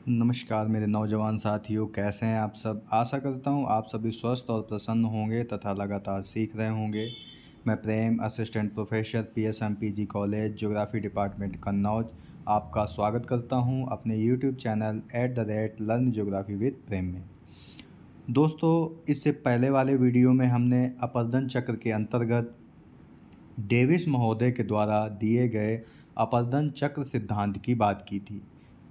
नमस्कार मेरे नौजवान साथियों, कैसे हैं आप सब। आशा करता हूं आप सभी स्वस्थ और प्रसन्न होंगे तथा लगातार सीख रहे होंगे। मैं Prem, assistant professor PSMPG college geography department Kannauj आपका स्वागत करता हूं अपने YouTube channel @learn geography with Prem में। दोस्तों, इससे पहले वाले वीडियो में हमने अपर्दन चक्र के अंतर्गत डेविस महोदय के द्वारा दिए गए अपर्दन चक्र सिद्धांत की बात की थी,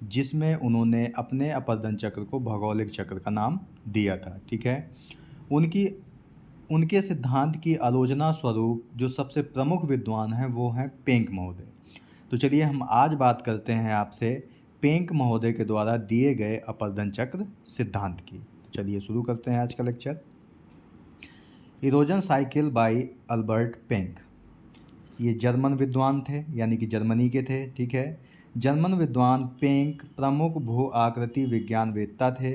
जिसमें उन्होंने अपने अपर्दन चक्र को भौगोलिक चक्र का नाम दिया था। ठीक है। उनकी उनके सिद्धांत की आलोचना स्वरूप जो सबसे प्रमुख विद्वान हैं वो हैं पेंक महोदय। तो चलिए हम आज बात करते हैं आपसे पेंक महोदय के द्वारा दिए गए अपर्दन चक्र सिद्धांत की। तो चलिए शुरू करते हैं आज का lecture. Erosion cycle bye Albert Penck. ये जर्मन विद्वान थे, यानी कि जर्मनी के थे। ठीक है। जर्मन विद्वान पेंक प्रमुख भू आकृति विज्ञानवेत्ता थे।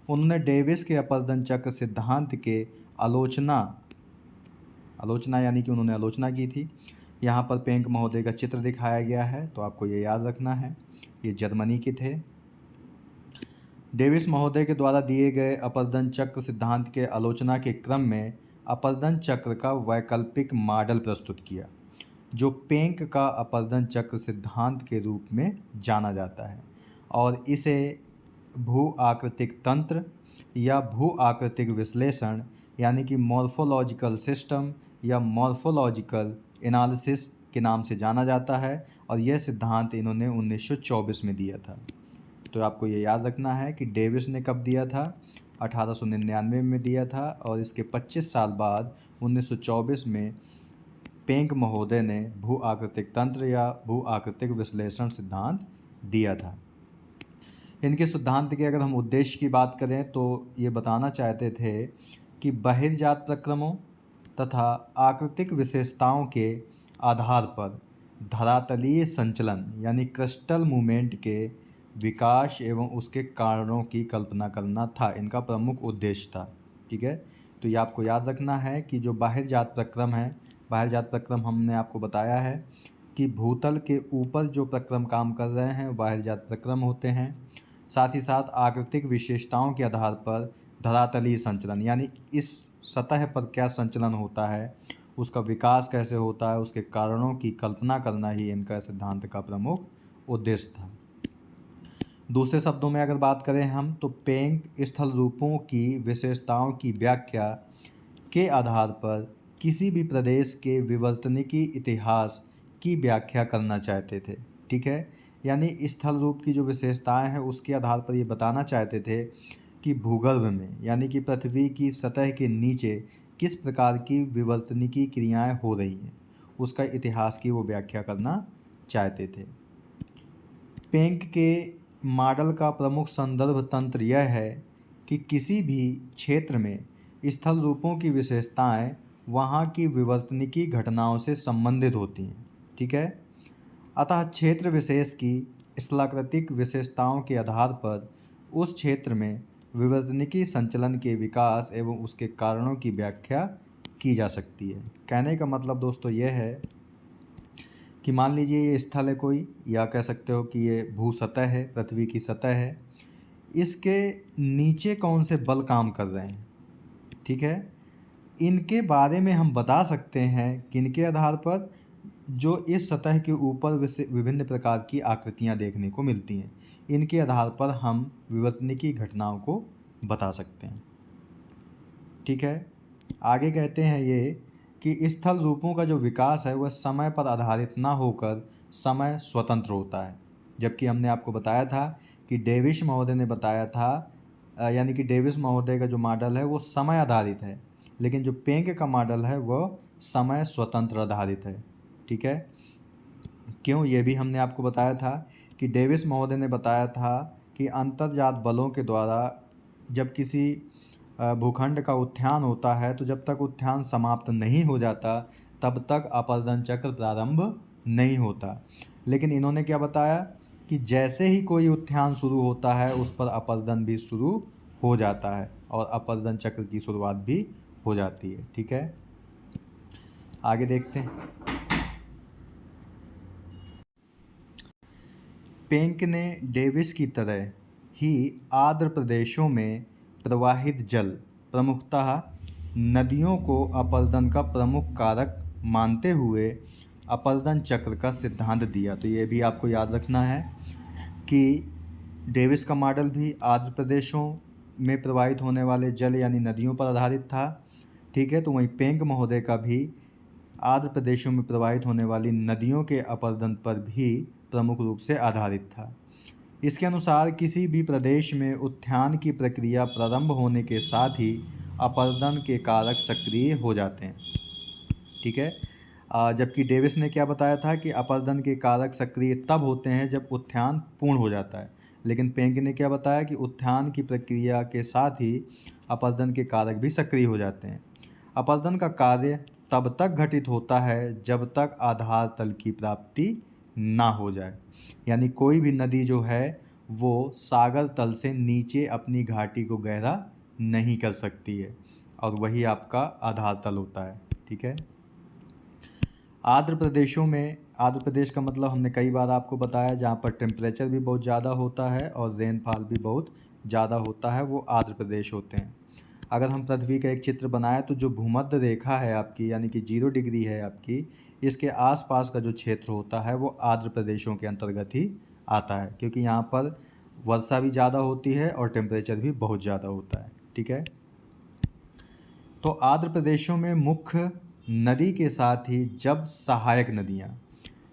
उन्होंने डेविस के अपर्दन चक्र सिद्धांत के आलोचना यानी कि उन्होंने आलोचना की थी। यहाँ पर पेंक महोदय का चित्र दिखाया गया है, तो आपको ये याद रखना है, ये जर्मनी के थे। डेविस महोदय के द्वारा दिए गए अपर्दन चक्र सिद्धांत के आलोचना के क्रम में अपर्दन चक्र का वैकल्पिक मॉडल प्रस्तुत किया, जो पेंक का अपर्दन चक्र सिद्धांत के रूप में जाना जाता है, और इसे भू आकृतिक तंत्र या भू आकृतिक विश्लेषण यानी कि मॉर्फोलॉजिकल सिस्टम या मॉर्फोलॉजिकल एनालिसिस के नाम से जाना जाता है। और यह सिद्धांत इन्होंने 1924 में दिया था। तो आपको ये याद रखना है कि डेविस ने कब दिया था, 1899 में दिया था, और इसके 25 साल बाद 1924 में पेंक महोदय ने भू आकृतिक तंत्र या भू आकृतिक विश्लेषण सिद्धांत दिया था। इनके सिद्धांत के अगर हम उद्देश्य की बात करें तो ये बताना चाहते थे कि बहिर्जात प्रक्रमों तथा आकृतिक विशेषताओं के आधार पर धरातलीय संचलन यानी क्रिस्टल मूवमेंट के विकास एवं उसके कारणों की कल्पना करना था इनका प्रमुख उद्देश्य था। ठीक है। तो ये आपको याद रखना है कि जो बाहिर्जात प्रक्रम है, बाहिर्जात प्रक्रम हमने आपको बताया है कि भूतल के ऊपर जो प्रक्रम काम कर रहे हैं बाहिर्जात प्रक्रम होते हैं। साथ ही साथ आकृतिक विशेषताओं के आधार पर धरातलीय संचलन यानी इस सतह पर क्या संचलन होता है, उसका विकास कैसे होता है, उसके कारणों की कल्पना करना ही इनका सिद्धांत का प्रमुख उद्देश्य था। दूसरे शब्दों में अगर बात करें हम तो पेंक स्थल रूपों की विशेषताओं की व्याख्या के आधार पर किसी भी प्रदेश के विवर्तनिकी इतिहास की व्याख्या करना चाहते थे। ठीक है। यानी स्थल रूप की जो विशेषताएं हैं उसके आधार पर ये बताना चाहते थे कि भूगर्भ में यानी कि पृथ्वी की सतह के नीचे किस प्रकार की विवर्तनिकी क्रियाएं हो रही हैं, उसका इतिहास की वो व्याख्या करना चाहते थे। पेंक के मॉडल का प्रमुख संदर्भ तंत्र यह है कि किसी भी क्षेत्र में स्थल रूपों की विशेषताएं वहाँ की विवर्तनिकी घटनाओं से संबंधित होती हैं। ठीक है। अतः क्षेत्र विशेष की स्थलाकृतिक विशेषताओं के आधार पर उस क्षेत्र में विवर्तनिकी संचलन के विकास एवं उसके कारणों की व्याख्या की जा सकती है। कहने का मतलब दोस्तों यह है कि मान लीजिए ये स्थल है कोई, या कह सकते हो कि ये भू सतह है, पृथ्वी की सतह है, इसके नीचे कौन से बल काम कर रहे हैं। ठीक है। इनके बारे में हम बता सकते हैं किनके आधार पर, जो इस सतह के ऊपर विभिन्न प्रकार की आकृतियां देखने को मिलती हैं, इनके आधार पर हम विवर्तनिकी घटनाओं को बता सकते हैं। ठीक है। आगे कहते हैं ये कि स्थल रूपों का जो विकास है वह समय पर आधारित ना होकर समय स्वतंत्र होता है। जबकि हमने आपको बताया था कि डेविस महोदय ने बताया था, यानी कि डेविस महोदय का जो मॉडल है वो समय आधारित है, लेकिन जो पेंक का मॉडल है वह समय स्वतंत्र आधारित है। ठीक है। क्यों, ये भी हमने आपको बताया था कि डेविस महोदय ने बताया था कि अंतर्जात बलों के द्वारा जब किसी भूखंड का उत्थान होता है तो जब तक उत्थान समाप्त नहीं हो जाता तब तक अपर्दन चक्र प्रारंभ नहीं होता। लेकिन इन्होंने क्या बताया कि जैसे ही कोई उत्थान शुरू होता है उस पर अपर्दन भी शुरू हो जाता है और अपर्दन चक्र की शुरुआत भी हो जाती है। ठीक है। आगे देखते हैं। पेंक ने डेविस की तरह ही आर्द्र प्रदेशों में प्रवाहित जल, प्रमुखतः नदियों को अपरदन का प्रमुख कारक मानते हुए अपरदन चक्र का सिद्धांत दिया। तो ये भी आपको याद रखना है कि डेविस का मॉडल भी आंध्र प्रदेशों में प्रवाहित होने वाले जल यानी नदियों पर आधारित था। ठीक है, तो वहीं पेंग महोदय का भी आंध्र प्रदेशों में प्रवाहित होने वाली नदियों के अपरदन पर भी प्रमुख रूप से आधारित था। इसके अनुसार किसी भी प्रदेश में उत्थान की प्रक्रिया प्रारंभ होने के साथ ही अपरदन के कारक सक्रिय हो जाते हैं। ठीक है, जबकि डेविस ने क्या बताया था कि अपरदन के कारक सक्रिय तब होते हैं जब उत्थान पूर्ण हो जाता है, लेकिन पेंग ने क्या बताया कि उत्थान की प्रक्रिया के साथ ही अपरदन के कारक भी सक्रिय हो जाते हैं। अपरदन का कार्य तब तक घटित होता है जब तक आधार तल की प्राप्ति ना हो जाए, यानी कोई भी नदी जो है वो सागर तल से नीचे अपनी घाटी को गहरा नहीं कर सकती है, और वही आपका आधार तल होता है। ठीक है, आंध्र प्रदेशों में, आंध्र प्रदेश का मतलब हमने कई बार आपको बताया जहाँ पर टेम्परेचर भी बहुत ज़्यादा होता है और रेनफॉल भी बहुत ज़्यादा होता है, वो आंध्र प्रदेश होते हैं। अगर हम पृथ्वी का एक चित्र बनाएं तो जो भूमध्य रेखा है आपकी, यानी कि 0 डिग्री है आपकी, इसके आसपास का जो क्षेत्र होता है वो आंध्र प्रदेशों के अंतर्गत ही आता है, क्योंकि यहाँ पर वर्षा भी ज़्यादा होती है और टेम्परेचर भी बहुत ज़्यादा होता है। ठीक है, तो आंध्र प्रदेशों में मुख्य नदी के साथ ही जब सहायक नदियाँ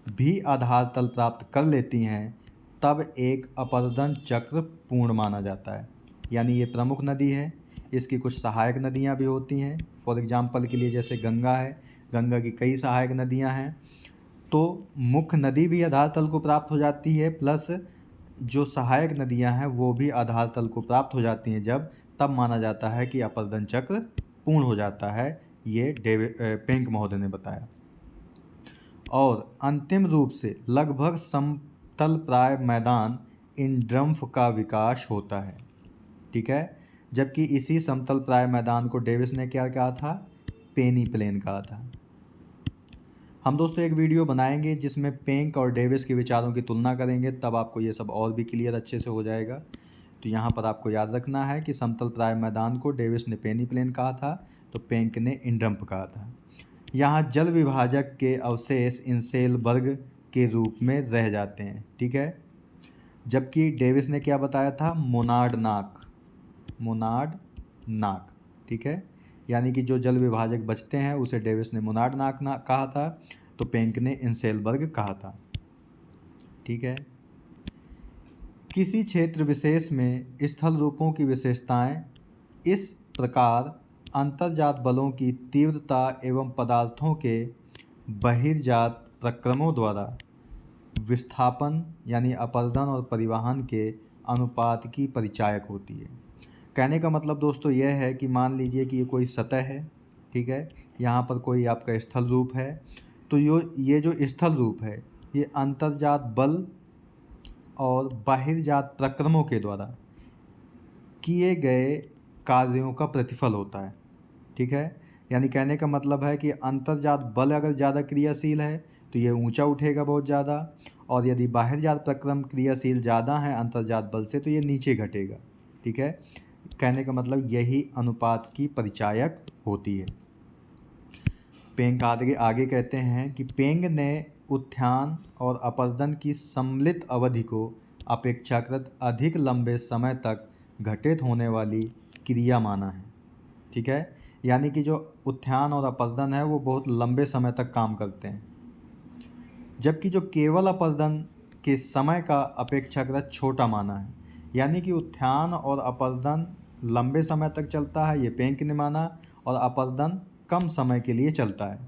भी आधार तल प्राप्त कर लेती हैं तब एक अपरदन चक्र पूर्ण माना जाता है। यानी ये प्रमुख नदी है, इसकी कुछ सहायक नदियाँ भी होती हैं। फॉर एग्जांपल के लिए जैसे गंगा है, गंगा की कई सहायक नदियाँ हैं, तो मुख्य नदी भी आधार तल को प्राप्त हो जाती है, प्लस जो सहायक नदियाँ हैं वो भी आधार तल को प्राप्त हो जाती हैं जब, तब माना जाता है कि अपरदन चक्र पूर्ण हो जाता है। ये पेंक महोदय ने बताया। और अंतिम रूप से लगभग समतल प्राय मैदान इन ड्रम्फ का विकास होता है। ठीक है, जबकि इसी समतल प्राय मैदान को डेविस ने क्या कहा था, पेनी प्लेन कहा था। हम दोस्तों एक वीडियो बनाएंगे जिसमें पेंक और डेविस के विचारों की तुलना करेंगे, तब आपको ये सब और भी क्लियर अच्छे से हो जाएगा। तो यहाँ पर आपको याद रखना है कि समतल प्राय मैदान को डेविस ने पेनी प्लेन कहा था, तो पेंक ने इंड्रम्प कहा था। यहाँ जल विभाजक के अवशेष इंसेल वर्ग के रूप में रह जाते हैं। ठीक है, जबकि डेविस ने क्या बताया था, मोनाड नाक। ठीक है, यानी कि जो जल विभाजक बचते हैं उसे डेविस ने मोनाड नाक कहा था, तो पेंक ने इंसेल वर्ग कहा था। ठीक है, किसी क्षेत्र विशेष में स्थल रूपों की विशेषताएं इस प्रकार अंतर्जात बलों की तीव्रता एवं पदार्थों के बहिर्जात प्रक्रमों द्वारा विस्थापन यानी अपरदन और परिवहन के अनुपात की परिचायक होती है। कहने का मतलब दोस्तों यह है कि मान लीजिए कि ये कोई सतह है, ठीक है, यहाँ पर कोई आपका स्थल रूप है, तो ये जो स्थल रूप है ये अंतर्जात बल और बाहिरजात प्रक्रमों के द्वारा किए गए कार्यों का प्रतिफल होता है। ठीक है, यानी कहने का मतलब है कि अंतर्जात बल अगर ज़्यादा क्रियाशील है तो ये ऊंचा उठेगा बहुत ज़्यादा, और यदि बाहिरजात प्रक्रम क्रियाशील ज़्यादा है अंतर्जात बल से तो ये नीचे घटेगा। ठीक है, कहने का मतलब यही अनुपात की परिचायक होती है। पेंग आगे कहते हैं कि पेंग ने उत्थान और अपरदन की सम्मिलित अवधि को अपेक्षाकृत अधिक लंबे समय तक घटित होने वाली क्रिया माना है। ठीक है, यानी कि जो उत्थान और अपरदन है वो बहुत लंबे समय तक काम करते हैं, जबकि जो केवल अपरदन के समय का अपेक्षाकृत छोटा माना है। यानी कि उत्थान और अपरदन लंबे समय तक चलता है, ये पेंक ने माना, और अपरदन कम समय के लिए चलता है।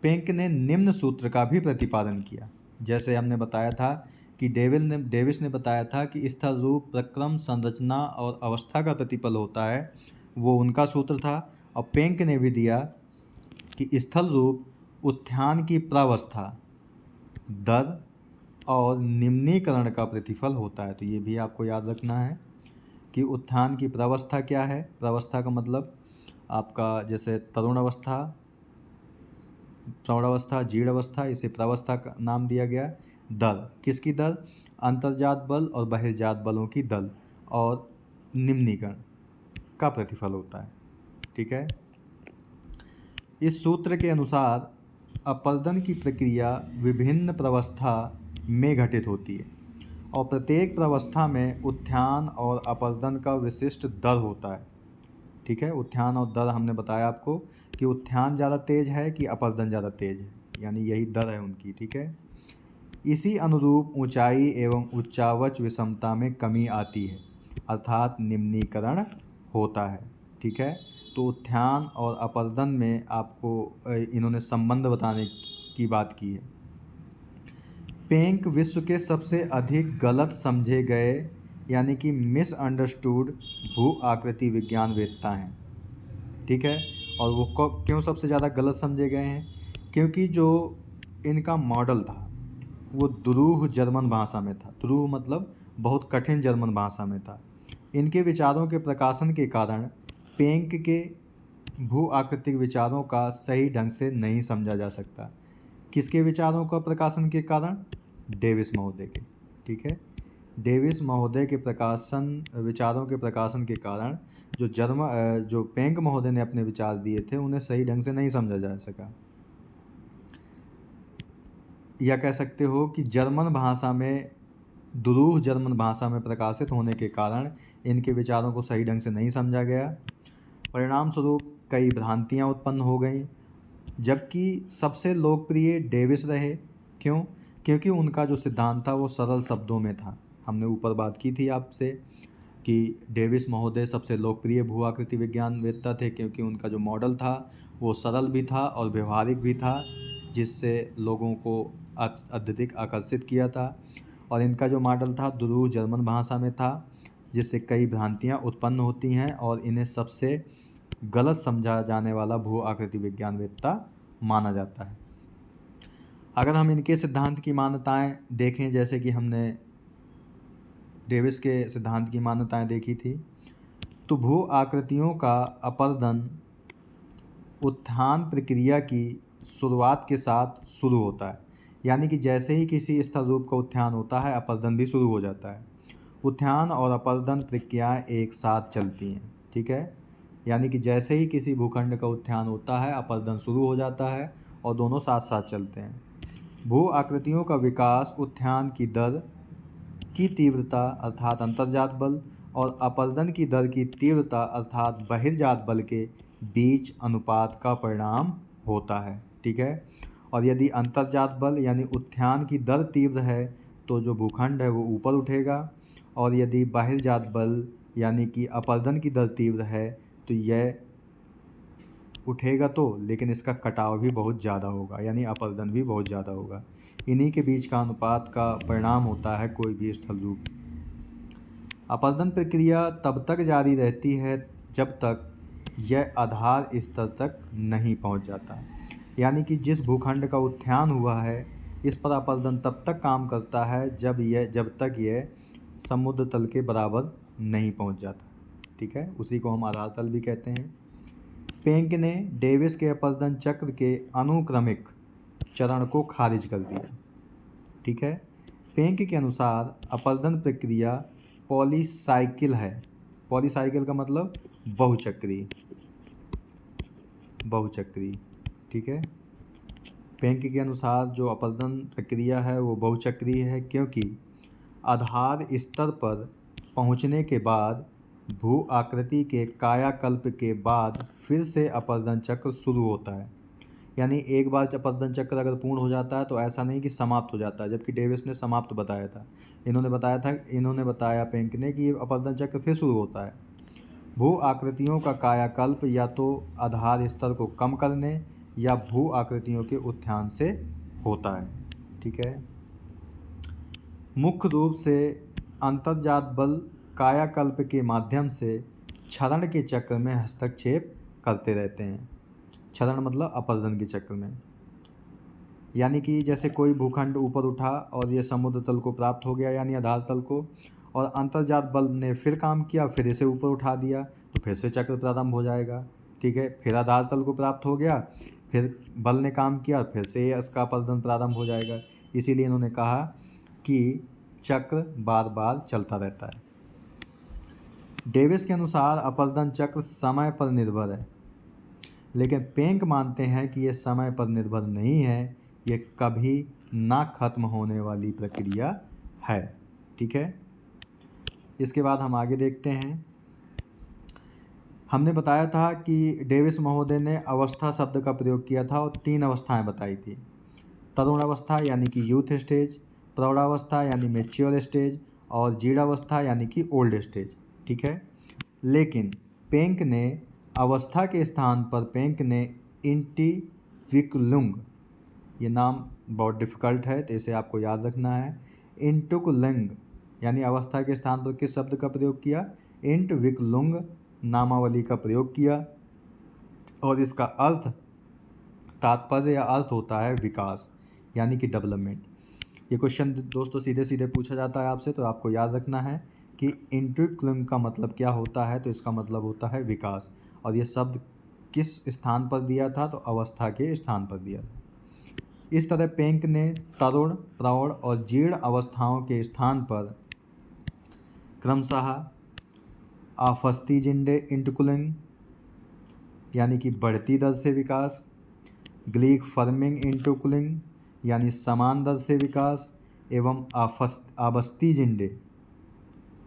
पेंक ने निम्न सूत्र का भी प्रतिपादन किया, जैसे हमने बताया था कि डेविस ने बताया था कि स्थल रूप प्रक्रम संरचना और अवस्था का प्रतिपल होता है, वो उनका सूत्र था। और पेंक ने भी दिया कि स्थल रूप उत्थान की प्रावस्था, दर और निम्नीकरण का प्रतिफल होता है। तो ये भी आपको याद रखना है कि उत्थान की प्रावस्था क्या है। प्रावस्था का मतलब आपका जैसे तरुण अवस्था, प्रौढ़ अवस्था, जीर्ण अवस्था, इसे प्रावस्था का नाम दिया गया। दल, किसकी दल, अंतर्जात बल और बहिर्जात बलों की दल, और निम्नीकरण का प्रतिफल होता है। ठीक है। इस सूत्र के अनुसार अपरदन की प्रक्रिया विभिन्न प्रावस्था में घटित होती है और प्रत्येक प्रावस्था में उत्थान और अपरदन का विशिष्ट दर होता है। ठीक है। उत्थान और दर हमने बताया आपको कि उत्थान ज़्यादा तेज है कि अपरदन ज़्यादा तेज है, यानी यही दर है उनकी। ठीक है। इसी अनुरूप ऊंचाई एवं उच्चावच विषमता में कमी आती है, अर्थात निम्नीकरण होता है। ठीक है। तो उत्थान और अपरदन में आपको इन्होंने संबंध बताने की बात की है। पेंक विश्व के सबसे अधिक गलत समझे गए यानी कि मिसअंडरस्टूड भू आकृति विज्ञानवेत्ता हैं। ठीक है। और वो क्यों सबसे ज़्यादा गलत समझे गए हैं? क्योंकि जो इनका मॉडल था वो दुरूह जर्मन भाषा में था। दुरूह मतलब बहुत कठिन जर्मन भाषा में था। इनके विचारों के प्रकाशन के कारण पेंक के भू आकृतिक विचारों का सही ढंग से नहीं समझा जा सकता। किसके विचारों का प्रकाशन के कारण? डेविस महोदय के। ठीक है। डेविस महोदय के विचारों के प्रकाशन के कारण जो पेंक महोदय ने अपने विचार दिए थे उन्हें सही ढंग से नहीं समझा जा सका। या कह सकते हो कि दुरूह जर्मन भाषा में प्रकाशित होने के कारण इनके विचारों को सही ढंग से नहीं समझा गया। परिणाम स्वरूप कई भ्रांतियाँ उत्पन्न हो गईं, जबकि सबसे लोकप्रिय डेविस रहे। क्यों? क्योंकि उनका जो सिद्धांत था वो सरल शब्दों में था। हमने ऊपर बात की थी आपसे कि डेविस महोदय सबसे लोकप्रिय भू आकृति विज्ञानवेत्ता थे, क्योंकि उनका जो मॉडल था वो सरल भी था और व्यवहारिक भी था, जिससे लोगों को अत्यधिक आकर्षित किया था। और इनका जो मॉडल था दुरूह जर्मन भाषा में था, जिससे कई भ्रांतियाँ उत्पन्न होती हैं और इन्हें सबसे गलत समझा जाने वाला भू आकृति विज्ञानवेत्ता माना जाता है। अगर हम इनके सिद्धांत की मान्यताएं देखें, जैसे कि हमने डेविस के सिद्धांत की मान्यताएं देखी थी, तो भू आकृतियों का अपरदन उत्थान प्रक्रिया की शुरुआत के साथ शुरू होता है। यानी कि जैसे ही किसी स्थल रूप का उत्थान होता है अपरदन भी शुरू हो जाता है। उत्थान और अपरदन प्रक्रियाएं एक साथ चलती हैं। ठीक है। यानी कि जैसे ही किसी भूखंड का उत्थान होता है अपरदन शुरू हो जाता है और दोनों साथ साथ चलते हैं। भू आकृतियों का विकास उत्थान की दर की तीव्रता अर्थात अंतर्जात बल और अपरदन की दर की तीव्रता अर्थात बहिर्जात बल के बीच अनुपात का परिणाम होता है। ठीक है। और यदि अंतर्जात बल यानी उत्थान की दर तीव्र है तो जो भूखंड है वो ऊपर उठेगा, और यदि बहिर्जात बल यानी कि अपरदन की दर तीव्र है तो यह उठेगा तो, लेकिन इसका कटाव भी बहुत ज़्यादा होगा, यानी अपरदन भी बहुत ज़्यादा होगा। इन्हीं के बीच का अनुपात का परिणाम होता है कोई भी स्थल रूप। अपरदन प्रक्रिया तब तक जारी रहती है जब तक यह आधार स्तर तक नहीं पहुंच जाता। यानी कि जिस भूखंड का उत्थान हुआ है इस पर अपरदन तब तक काम करता है जब तक यह समुद्र तल के बराबर नहीं पहुंच जाता। ठीक है। उसी को हम आधार तल भी कहते हैं। पेंक ने डेविस के अपरदन चक्र के अनुक्रमिक चरण को खारिज कर दिया। ठीक है। पेंक के अनुसार अपरदन प्रक्रिया पॉलीसाइकिल है। पॉलीसाइकिल का मतलब बहुचक्रीय। ठीक है। पेंक के अनुसार जो अपरदन प्रक्रिया है वो बहुचक्रीय है, क्योंकि आधार स्तर पर पहुंचने के बाद भू आकृति के कायाकल्प के बाद फिर से अपरदन चक्र शुरू होता है। यानी एक बार अपरदन चक्र अगर पूर्ण हो जाता है तो ऐसा नहीं कि समाप्त हो जाता है, जबकि डेविस ने समाप्त बताया था। इन्होंने बताया पेंक ने कि अपरदन चक्र फिर शुरू होता है। भू आकृतियों का कायाकल्प या तो आधार स्तर को कम करने या भू आकृतियों के उत्थान से होता है। ठीक है। मुख्य रूप से अंतर्जात बल कायाकल्प के माध्यम से क्षरण के चक्र में हस्तक्षेप करते रहते हैं। क्षरण मतलब अपरदन के चक्र में। यानी कि जैसे कोई भूखंड ऊपर उठा और ये समुद्र तल को प्राप्त हो गया यानी आधार तल को, और अंतर्जात बल ने फिर काम किया, फिर इसे ऊपर उठा दिया, तो फिर से चक्र प्रारंभ हो जाएगा। ठीक है। फिर आधार तल को प्राप्त हो गया, फिर बल ने काम किया, फिर से इसका अपरदन प्रारंभ हो जाएगा। इसीलिए इन्होंने कहा कि चक्र बार बार चलता रहता है। डेविस के अनुसार अपरदन चक्र समय पर निर्भर है, लेकिन पेंक मानते हैं कि यह समय पर निर्भर नहीं है, ये कभी ना खत्म होने वाली प्रक्रिया है। ठीक है, इसके बाद हम आगे देखते हैं। हमने बताया था कि डेविस महोदय ने अवस्था शब्द का प्रयोग किया था और 3 अवस्थाएं बताई थी। तरुण अवस्था यानी कि यूथ स्टेज, प्रौढ़ावस्था यानी मेच्योर स्टेज और जीर्णावस्था यानी कि ओल्ड स्टेज। ठीक है, लेकिन पेंक ने अवस्था के स्थान पर पेंक ने इंटिविक्लुंग, ये नाम बहुत डिफ़िकल्ट है तो इसे आपको याद रखना है। इंटुकलुंग यानी अवस्था के स्थान पर किस शब्द का प्रयोग किया? इंटविक्लुंग नामावली का प्रयोग किया, और इसका अर्थ, तात्पर्य या अर्थ होता है विकास यानी कि डेवलपमेंट। ये क्वेश्चन दोस्तों सीधे सीधे पूछा जाता है आपसे, तो आपको याद रखना है कि इंटविक्लुंग का मतलब क्या होता है, तो इसका मतलब होता है विकास। और ये शब्द किस स्थान पर दिया था? तो अवस्था के स्थान पर दिया था। इस तरह पेंक ने तरुण, प्रौढ़ और जीर्ण अवस्थाओं के स्थान पर क्रमशः आफस्तीजिंडे इंटकुलिंग यानी कि बढ़ती दर से विकास, ग्लीक फर्मिंग इंटकुलिंग यानी समान दर से विकास, एवं आबस्तीजिंडे,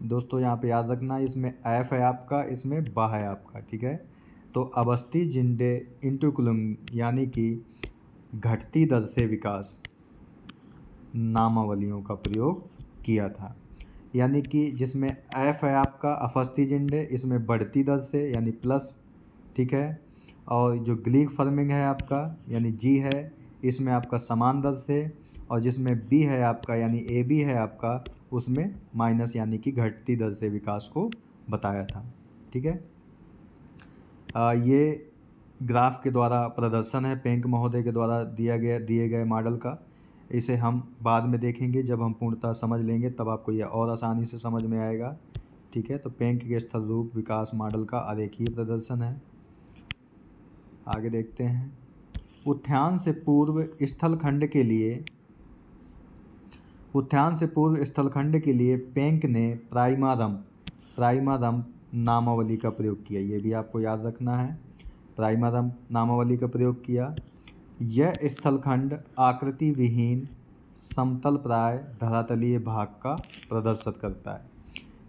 दोस्तों यहाँ पे याद रखना, इसमें एफ है आपका, इसमें बा है आपका। ठीक है, तो आबस्तीजिंडे इंटकुलिंग यानी कि घटती दर से विकास नामावलियों का प्रयोग किया था। यानी कि जिसमें एफ है आपका अफस्तीजिंडे, इसमें बढ़ती दर से यानी प्लस। ठीक है, और जो ग्लीक फर्मिंग है आपका यानी जी है, इसमें आपका समान दर से, और जिसमें बी है आपका यानी ए बी है आपका, उसमें माइनस यानी कि घटती दर से विकास को बताया था। ठीक है, ये ग्राफ के द्वारा प्रदर्शन है पेंक महोदय के द्वारा दिए गए मॉडल का। इसे हम बाद में देखेंगे, जब हम पूर्णतः समझ लेंगे तब आपको यह और आसानी से समझ में आएगा। ठीक है, तो पेंक के स्थल रूप विकास मॉडल का आरेखीय प्रदर्शन है। आगे देखते हैं। उत्थान से पूर्व स्थलखंड के लिए पेंक ने प्राइमारम्प नामावली का प्रयोग किया। ये भी आपको याद रखना है, प्राइमारम्प नामावली का प्रयोग किया। यह स्थलखंड आकृति विहीन समतल प्राय धरातलीय भाग का प्रदर्शित करता है।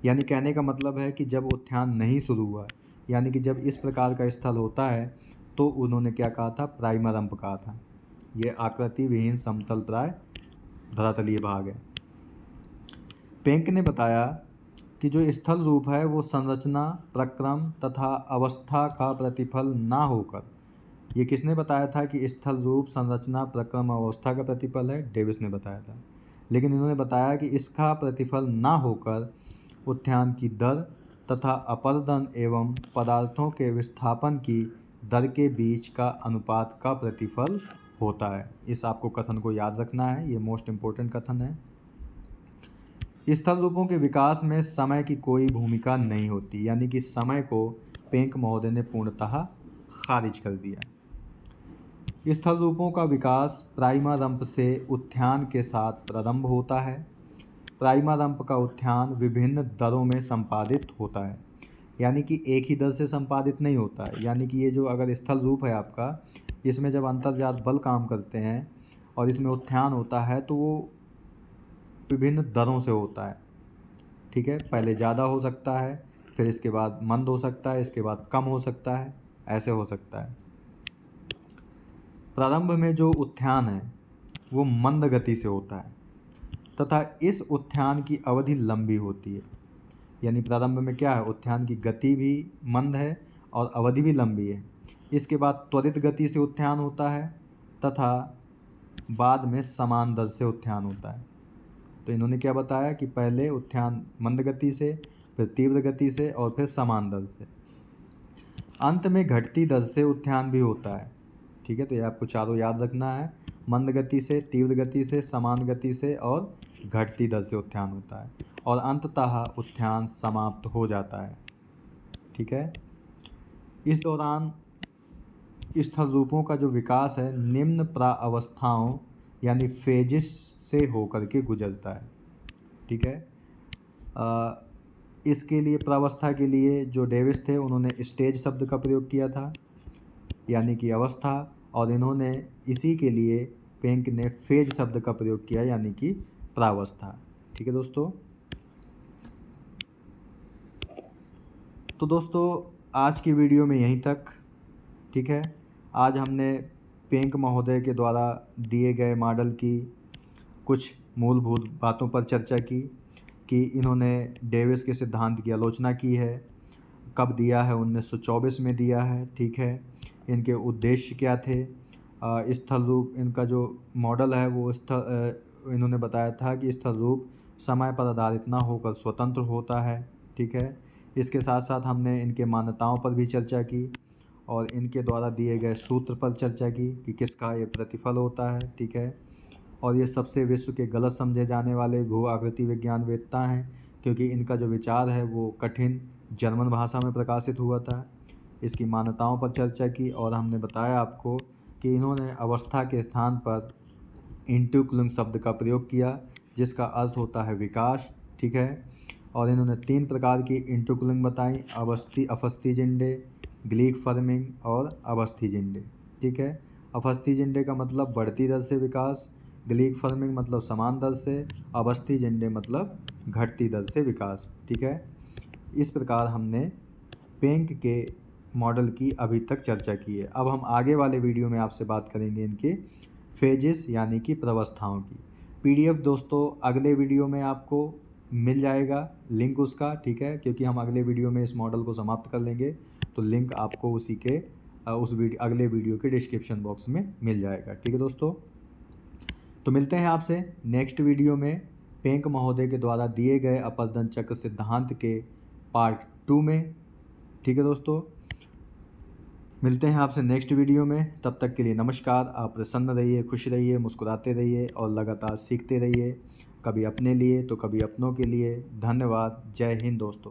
यानी कहने का मतलब है कि जब उत्थान नहीं शुरू हुआ, यानी कि जब इस प्रकार का स्थल होता है, तो उन्होंने क्या कहा था? प्राइमरम्प कहा था। यह आकृति विहीन समतल प्राय धरातलीय भाग है। पेंक ने बताया कि जो स्थल रूप है वो संरचना, प्रक्रम तथा अवस्था का प्रतिफल ना होकर, ये किसने बताया था कि स्थल रूप, संरचना, प्रक्रम, अवस्था का प्रतिफल है? डेविस ने बताया था। लेकिन इन्होंने बताया कि इसका प्रतिफल ना होकर उत्थान की दर तथा अपरदन एवं पदार्थों के विस्थापन की दर के बीच का अनुपात का प्रतिफल होता है। इस आपको कथन को याद रखना है, ये मोस्ट इम्पोर्टेंट कथन है। स्थल रूपों के विकास में समय की कोई भूमिका नहीं होती, यानी कि समय को पेंक महोदय ने पूर्णतः खारिज कर दिया। स्थल रूपों का विकास प्राइमरम्प से उत्थान के साथ प्रारंभ होता है। प्राइमरम्प का उत्थान विभिन्न दरों में संपादित होता है, यानी कि एक ही दर से संपादित नहीं होता है। यानी कि ये जो अगर स्थल रूप है आपका, इसमें जब अंतर्जात बल काम करते हैं और इसमें उत्थान होता है, तो वो विभिन्न दरों से होता है। ठीक है, पहले ज़्यादा हो सकता है, फिर इसके बाद मंद हो सकता है, इसके बाद कम हो सकता है, ऐसे हो सकता है। प्रारंभ में जो उत्थान है वो मंद गति से होता है तथा इस उत्थान की अवधि लंबी होती है। यानी प्रारंभ में क्या है? उत्थान की गति भी मंद है और अवधि भी लंबी है। इसके बाद त्वरित गति से उत्थान होता है तथा बाद में समान दर से उत्थान होता है। तो इन्होंने क्या बताया कि पहले उत्थान मंद गति से, फिर तीव्र गति से और फिर समान दर से। अंत में घटती दर से उत्थान भी होता है। ठीक है, तो ये आपको चारों याद रखना है, मंद गति से, तीव्र गति से, समान गति से और घटती दर से उत्थान होता है, और अंततः उत्थान समाप्त हो जाता है। ठीक है, इस दौरान स्थल रूपों का जो विकास है निम्न प्राअवस्थाओं यानी फेजिस से होकर के गुजरता है। ठीक है, इसके लिए प्रावस्था के लिए जो डेविस थे उन्होंने स्टेज शब्द का प्रयोग किया था, यानी कि अवस्था, और इन्होंने इसी के लिए पेंक ने फेज शब्द का प्रयोग किया, यानी कि प्रावस्था। ठीक है दोस्तों। तो दोस्तों आज की वीडियो में यहीं तक। ठीक है, आज हमने पेंक महोदय के द्वारा दिए गए मॉडल की कुछ मूलभूत बातों पर चर्चा की कि इन्होंने डेविस के सिद्धांत की आलोचना की है। कब दिया है? 1924 में दिया है। ठीक है, इनके उद्देश्य क्या थे? स्थल रूप, इनका जो मॉडल है वो इन्होंने बताया था कि स्थल रूप समय पर आधारित ना होकर स्वतंत्र होता है। ठीक है, इसके साथ साथ हमने इनके मान्यताओं पर भी चर्चा की और इनके द्वारा दिए गए सूत्र पर चर्चा की कि किसका ये प्रतिफल होता है। ठीक है, और ये सबसे विश्व के गलत समझे जाने वाले भू आकृति विज्ञानवेत्ता हैं, क्योंकि इनका जो विचार है वो कठिन जर्मन भाषा में प्रकाशित हुआ था। इसकी मान्यताओं पर चर्चा की और हमने बताया आपको कि इन्होंने अवस्था के स्थान पर इंटुक्लुंग शब्द का प्रयोग किया, जिसका अर्थ होता है विकास। ठीक है, और इन्होंने 3 प्रकार की इंटुक्लुंग बताई: अपस्थिजिंडे, ग्लीक-फर्मिंग और अवस्थिजिंडे। ठीक है, अपस्थिजिंडे का मतलब बढ़ती दर से विकास, ग्लीक-फर्मिंग मतलब समान दर से, अवस्थिजिंडे मतलब घटती दर से विकास। ठीक है, इस प्रकार हमने पेंक के मॉडल की अभी तक चर्चा की है। अब हम आगे वाले वीडियो में आपसे बात करेंगे इनके फेजेस यानी कि प्रावस्थाओं की। पीडीएफ दोस्तों अगले वीडियो में आपको मिल जाएगा, लिंक उसका। ठीक है, क्योंकि हम अगले वीडियो में इस मॉडल को समाप्त कर लेंगे, तो लिंक आपको उसी के अगले वीडियो के डिस्क्रिप्शन बॉक्स में मिल जाएगा। ठीक है दोस्तों, तो मिलते हैं आपसे नेक्स्ट वीडियो में पेंक महोदय के द्वारा दिए गए अपवर्तन चक्र सिद्धांत के पार्ट 2 में। ठीक है दोस्तों, मिलते हैं आपसे नेक्स्ट वीडियो में। तब तक के लिए नमस्कार। आप प्रसन्न रहिए, खुश रहिए, मुस्कुराते रहिए और लगातार सीखते रहिए, कभी अपने लिए तो कभी अपनों के लिए। धन्यवाद। जय हिंद दोस्तों।